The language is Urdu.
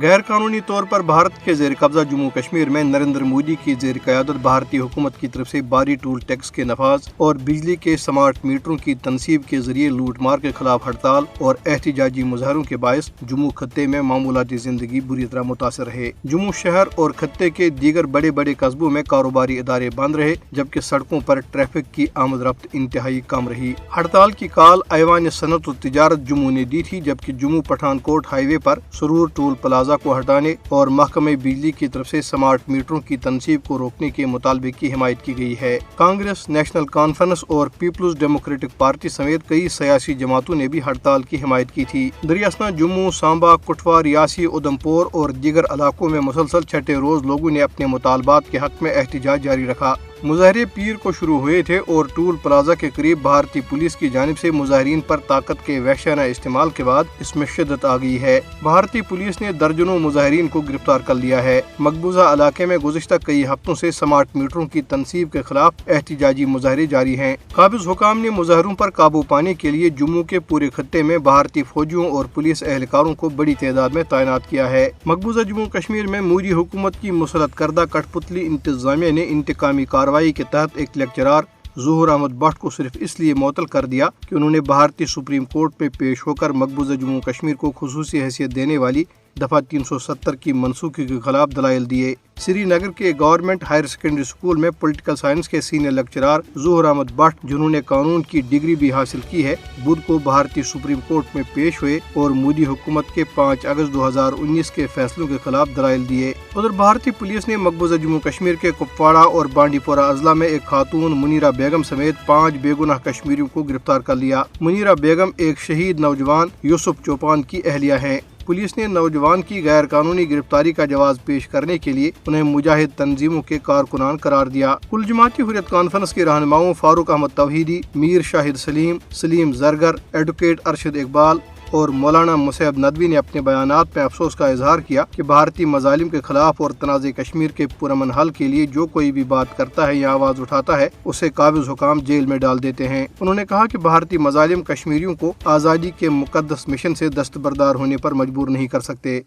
غیر قانونی طور پر بھارت کے زیر قبضہ جموں کشمیر میں نریندر مودی کی زیر قیادت بھارتی حکومت کی طرف سے بھاری ٹول ٹیکس کے نفاذ اور بجلی کے سمارٹ میٹروں کی تنصیب کے ذریعے لوٹ مار کے خلاف ہڑتال اور احتجاجی مظاہروں کے باعث جموں خطے میں معمولاتی زندگی بری طرح متاثر رہے۔ جموں شہر اور خطے کے دیگر بڑے بڑے قصبوں میں کاروباری ادارے بند رہے، جبکہ سڑکوں پر ٹریفک کی آمد رفت انتہائی کم رہی۔ ہڑتال کی کال ایوان صنعت و تجارت جموں نے دی تھی، جبکہ جموں پٹھان کوٹ ہائی وے پر سرور ٹول پلازہ کو ہٹانے اور محکمہ بجلی کی طرف سے سمارٹ میٹروں کی تنصیب کو روکنے کے مطالبے کی حمایت کی گئی ہے۔ کانگریس، نیشنل کانفرنس اور پیپلز ڈیموکریٹک پارٹی سمیت کئی سیاسی جماعتوں نے بھی ہڑتال کی حمایت کی تھی۔ دریاسنا جموں، سامبا، کٹھوا، ریاسی، ادھمپور اور دیگر علاقوں میں مسلسل چھٹے روز لوگوں نے اپنے مطالبات کے حق میں احتجاج جاری رکھا۔ مظاہرے پیر کو شروع ہوئے تھے اور ٹول پلازہ کے قریب بھارتی پولیس کی جانب سے مظاہرین پر طاقت کے وحشیانہ استعمال کے بعد اس میں شدت آ گئی ہے۔ بھارتی پولیس نے درجنوں مظاہرین کو گرفتار کر لیا ہے۔ مقبوضہ علاقے میں گزشتہ کئی ہفتوں سے سمارٹ میٹروں کی تنصیب کے خلاف احتجاجی مظاہرے جاری ہیں۔ قابض حکام نے مظاہروں پر قابو پانے کے لیے جموں کے پورے خطے میں بھارتی فوجیوں اور پولیس اہلکاروں کو بڑی تعداد میں تعینات کیا ہے۔ مقبوضہ جموں کشمیر میں مودی حکومت کی مسلط کردہ کٹھ پتلی انتظامیہ نے انتقامی کارروائی کے تحت ایک لیکچرار ظہور احمد بٹ کو صرف اس لیے معطل کر دیا کہ انہوں نے بھارتی سپریم کورٹ میں پیش ہو کر مقبوضہ جموں کشمیر کو خصوصی حیثیت دینے والی دفعہ 370 کی منسوخی کے خلاف دلائل دیے۔ سری نگر کے گورنمنٹ ہائر سیکنڈری اسکول میں پولیٹیکل سائنس کے سینئر لیکچرار ظہور احمد بٹ، جنہوں نے قانون کی ڈگری بھی حاصل کی ہے، بدھ کو بھارتی سپریم کورٹ میں پیش ہوئے اور مودی حکومت کے 5 اگست 2019 کے فیصلوں کے خلاف دلائل دیے۔ ادھر بھارتی پولیس نے مقبوضہ جموں کشمیر کے کپواڑہ اور بانڈی پورہ اضلاع میں ایک خاتون منیرہ بیگم سمیت 5 بے گناہ کشمیریوں کو گرفتار کر لیا۔ منیرہ بیگم ایک شہید نوجوان یوسف چوپان کی اہلیہ ہیں۔ پولیس نے نوجوان کی غیر قانونی گرفتاری کا جواز پیش کرنے کے لیے انہیں مجاہد تنظیموں کے کارکنان قرار دیا۔ کل جماعتی حریت کانفرنس کے رہنماؤں فاروق احمد توحیدی، میر شاہد سلیم زرگر، ایڈوکیٹ ارشد اقبال اور مولانا مصعب ندوی نے اپنے بیانات میں افسوس کا اظہار کیا کہ بھارتی مظالم کے خلاف اور تنازع کشمیر کے پرامن حل کے لیے جو کوئی بھی بات کرتا ہے یا آواز اٹھاتا ہے، اسے قابض حکام جیل میں ڈال دیتے ہیں۔ انہوں نے کہا کہ بھارتی مظالم کشمیریوں کو آزادی کے مقدس مشن سے دستبردار ہونے پر مجبور نہیں کر سکتے۔